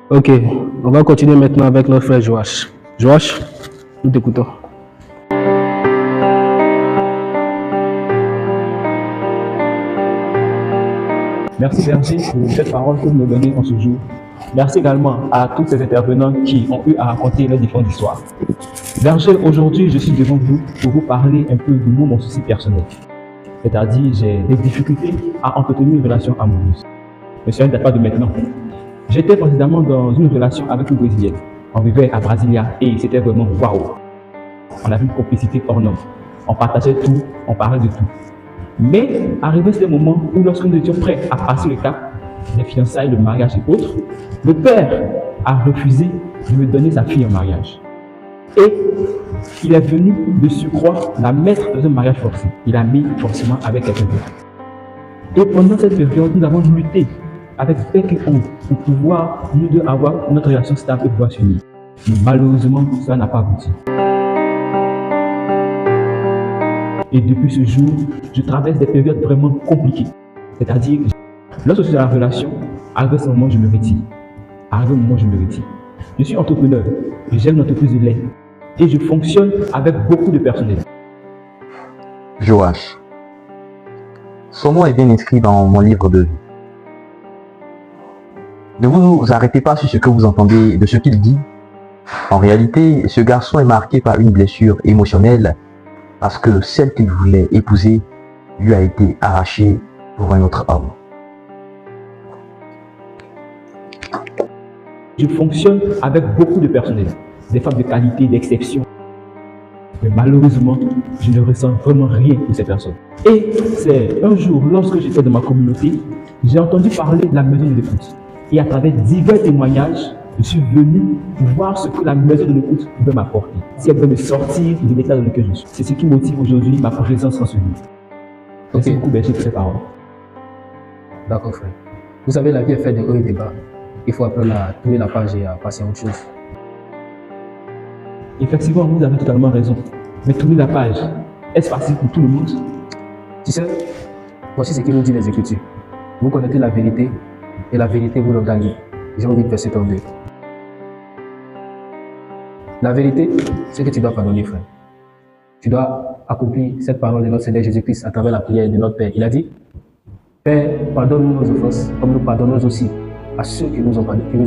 Ok, on va continuer maintenant avec notre frère Joach. Joach, nous t'écoutons. Merci Berger pour cette parole que vous me donnez en ce jour. Merci également à tous ces intervenants qui ont eu à raconter leurs différentes histoires. Berger, aujourd'hui, je suis devant vous pour vous parler un peu de mon souci personnel. C'est-à-dire, j'ai des difficultés à entretenir une relation amoureuse. Mais ça ne date pas de maintenant. J'étais précédemment dans une relation avec une Brésilienne. On vivait à Brasilia et c'était vraiment waouh. On avait une complicité hors norme. On partageait tout, on parlait de tout. Mais arrivé ce moment où lorsque nous étions prêts à passer le cap, les fiançailles, le mariage et autres, le père a refusé de me donner sa fille en mariage. Et il est venu de surcroît la mettre dans un mariage forcé. Il a mis forcément avec quelqu'un d'autre. Et pendant cette période, nous avons lutté avec bec et ongle pour pouvoir nous deux avoir notre relation stable et pouvoir s'unir. Mais malheureusement, cela n'a pas abouti. Et depuis ce jour, je traverse des périodes vraiment compliquées. C'est-à-dire, lorsque je suis dans la relation, arrivé ce moment, je me retire. Arrivé au moment, je me retire. Je suis entrepreneur, je gère une entreprise de lait et je fonctionne avec beaucoup de personnel. Joach, son nom est bien inscrit dans mon livre de vie. Ne vous arrêtez pas sur ce que vous entendez de ce qu'il dit. En réalité, ce garçon est marqué par une blessure émotionnelle parce que celle qu'il voulait épouser lui a été arrachée pour un autre homme. Je fonctionne avec beaucoup de personnel, des femmes de qualité, d'exception. Mais malheureusement, je ne ressens vraiment rien pour ces personnes. Et c'est un jour, lorsque j'étais dans ma communauté, j'ai entendu parler de la maison de l'écoute. Et à travers divers témoignages, je suis venu pour voir ce que la maison de l'écoute pouvait m'apporter. Si elle pouvait me sortir de l'état dans lequel je suis. C'est ce qui motive aujourd'hui ma présence en ce livre. Merci beaucoup, Berger, pour ces paroles. D'accord, frère. Vous savez, la vie est faite de hauts et de bas. Il faut après tourner la page et passer à autre chose. Effectivement, vous avez totalement raison. Mais tourner la page, est-ce facile pour tout le monde? Tu sais, voici ce que nous dit les Écritures. Vous connaissez la vérité et la vérité vous le gagnez. Jean 8, verset 32. La vérité, c'est que tu dois pardonner, frère. Tu dois accomplir cette parole de notre Seigneur Jésus-Christ à travers la prière de notre Père. Il a dit, Père, pardonne-nous nos offenses, comme nous pardonnons aussi à ceux qui nous ont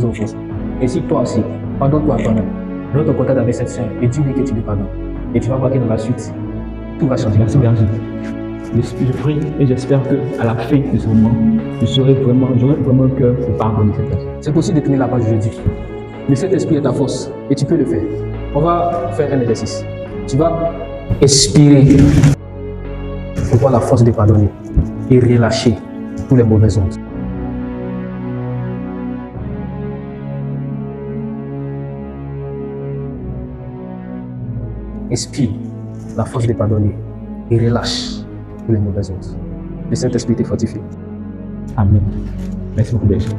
offensés. Et si toi aussi, pardonne-toi à toi-même. Donne ton contact avec cette sœur et dis-lui que tu lui pardonnes. Et tu vas voir que dans la suite, tout va changer. Merci, Berger. Je prie et j'espère qu'à la fin de ce moment, j'aurai vraiment le cœur pour pardonner cette personne. C'est possible de tourner la page aujourd'hui. Le Saint-Esprit est ta force et tu peux le faire. On va faire un exercice. Tu vas expirer pour voir la force de pardonner et relâcher tous les mauvaises ondes. Inspire la force de pardonner et relâche tous les mauvaises ondes. Le Saint-Esprit te fortifie. Amen. Merci beaucoup, Berger.